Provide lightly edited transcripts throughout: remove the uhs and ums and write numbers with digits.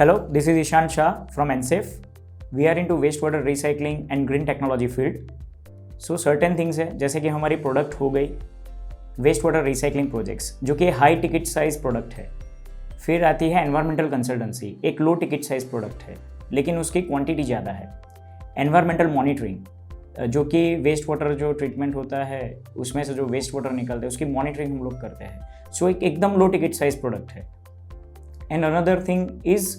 Hello, this is Ishan Shah from NSAFE. We are into wastewater recycling and green technology field. So certain things है, जैसे कि हमारी product हो गई waste water recycling projects, जो कि हाई टिकट साइज प्रोडक्ट है। फिर आती है एनवायरमेंटल कंसल्टेंसी, एक लो टिकट साइज प्रोडक्ट है लेकिन उसकी क्वांटिटी ज़्यादा है। एनवायरमेंटल मॉनिटरिंग, जो कि वेस्ट वाटर जो ट्रीटमेंट होता है उसमें से जो वेस्ट वाटर निकलता है उसकी मॉनिटरिंग हम लोग करते हैं। सो एक एकदम लो टिकट साइज प्रोडक्ट है। And another thing is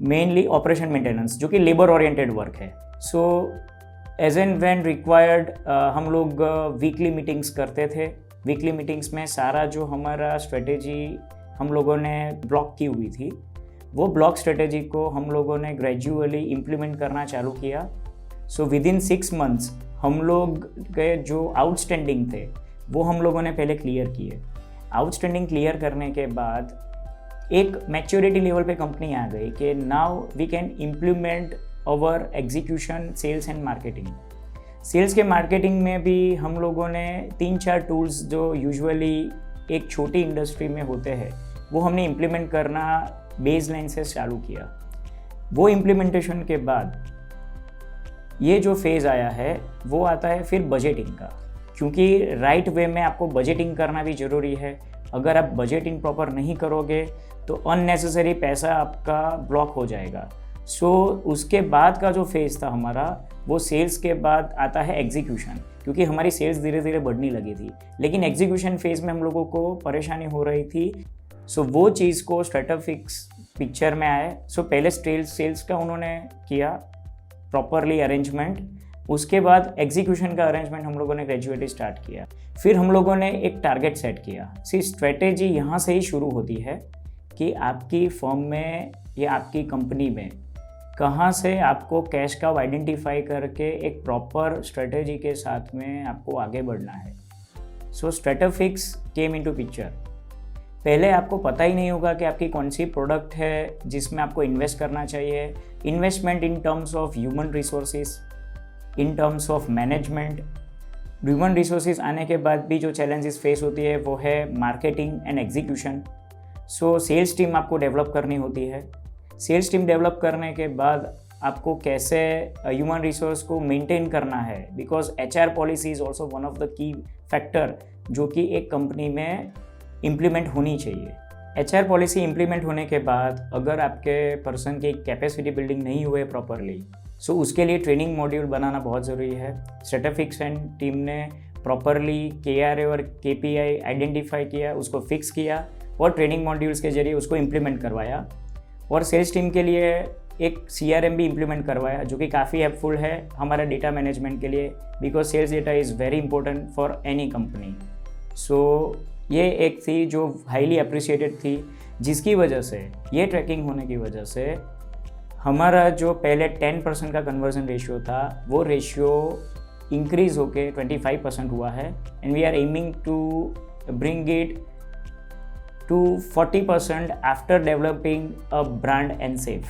mainly operation maintenance, जो कि लेबर ओरिएंटेड वर्क है। So as and when required हम लोग वीकली मीटिंग्स करते थे। वीकली मीटिंग्स में सारा जो हमारा स्ट्रेटेजी हम लोगों ने ब्लॉक की हुई थी, वो ब्लॉक स्ट्रेटेजी को हम लोगों ने ग्रेजुअली इम्प्लीमेंट करना चालू किया। सो विद इन 6 months हम लोग के जो आउटस्टैंडिंग थे वो हम लोगों ने पहले क्लियर किए। आउटस्टैंडिंग क्लियर करने के बाद एक मैच्योरिटी लेवल पे कंपनी आ गई कि now we can implement our execution, sales and marketing. Sales के मार्केटिंग में भी हम लोगों ने 3-4 टूल्स जो यूजुअली एक छोटी इंडस्ट्री में होते हैं वो हमने इम्प्लीमेंट करना बेस लाइन से चालू किया। वो इम्प्लीमेंटेशन के बाद ये जो फेज़ आया है वो आता है फिर बजटिंग का, क्योंकि राइट वे में आपको बजटिंग करना भी ज़रूरी है। अगर आप बजटिंग प्रॉपर नहीं करोगे तो अननेसेसरी पैसा आपका ब्लॉक हो जाएगा। सो उसके बाद का जो फेज़ था हमारा, वो सेल्स के बाद आता है एग्जीक्यूशन, क्योंकि हमारी सेल्स धीरे धीरे बढ़ने लगी थी लेकिन एग्जीक्यूशन फेज़ में हम लोगों को परेशानी हो रही थी। सो वो चीज़ को स्ट्रैटेजिक्स पिक्चर में आए। सो पहले सेल्स का उन्होंने किया प्रॉपरली अरेंजमेंट, उसके बाद एग्जीक्यूशन का अरेंजमेंट हम लोगों ने ग्रेजुअली स्टार्ट किया। फिर हम लोगों ने एक टारगेट सेट किया। स्ट्रेटेजी यहाँ से ही शुरू होती है कि आपकी फर्म में या आपकी कंपनी में कहाँ से आपको कैश का आइडेंटिफाई करके एक प्रॉपर स्ट्रेटेजी के साथ में आपको आगे बढ़ना है। सो स्ट्रैटेजिक्स केम इनटू पिक्चर। पहले आपको पता ही नहीं होगा कि आपकी कौन सी प्रोडक्ट है जिसमें आपको इन्वेस्ट करना चाहिए। Investment in terms of human resources, in terms of management. Human resources आने के बाद भी जो चैलेंजेस फेस होती है वो है marketing and execution. So sales team आपको डेवलप करनी होती है। सेल्स टीम डेवलप करने के बाद आपको कैसे ह्यूमन रिसोर्स को मेंटेन करना है, because HR policy is also one of the key factor जो कि एक कंपनी में इम्प्लीमेंट होनी चाहिए। HR पॉलिसी इम्प्लीमेंट होने के बाद अगर आपके पर्सन की कैपेसिटी बिल्डिंग नहीं हुए प्रॉपरली, सो उसके लिए ट्रेनिंग मॉड्यूल बनाना बहुत ज़रूरी है। स्ट्रैटेजिक्स एंड टीम ने प्रॉपरली KRA और KPI आइडेंटिफाई किया, उसको फिक्स किया और ट्रेनिंग मॉड्यूल्स के जरिए उसको इम्प्लीमेंट करवाया। और सेल्स टीम के लिए एक CRM भी इम्प्लीमेंट करवाया, जो कि काफ़ी हेल्पफुल है हमारे डेटा मैनेजमेंट के लिए, because sales data is very important for any company. So ये एक थी जो हाईली अप्रिशिएटेड थी, जिसकी वजह से ये ट्रैकिंग होने की वजह से हमारा जो पहले 10% का कन्वर्जन रेशियो था वो रेशियो इंक्रीज़ होके 25% हुआ है। And we are aiming to bring it to 40% after developing a brand NSAFE।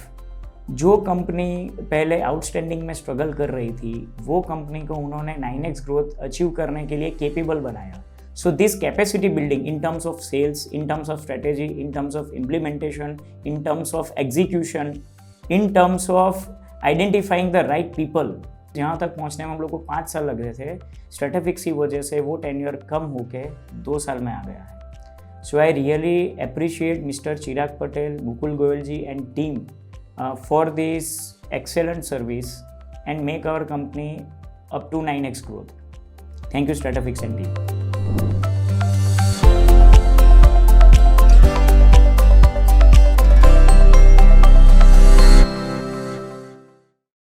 जो कंपनी पहले आउटस्टैंडिंग में स्ट्रगल कर रही थी वो कंपनी को उन्होंने 9x ग्रोथ अचीव करने के लिए केपेबल बनाया। So this capacity building in terms of sales, in terms of strategy, in terms of implementation, in terms of execution, in terms of identifying the right people, यहाँ तक पहुँचने में हम लोग को 5 साल लग रहे थे। स्ट्रैटेजिक्स की वजह से वो टेन्योर कम होके 2 साल में आ गया है। So I really appreciate Mr. Chirag Patel, Mukul Goyal ji and team for this excellent service and make our company up to 9x growth. Thank you, Stratafics and team.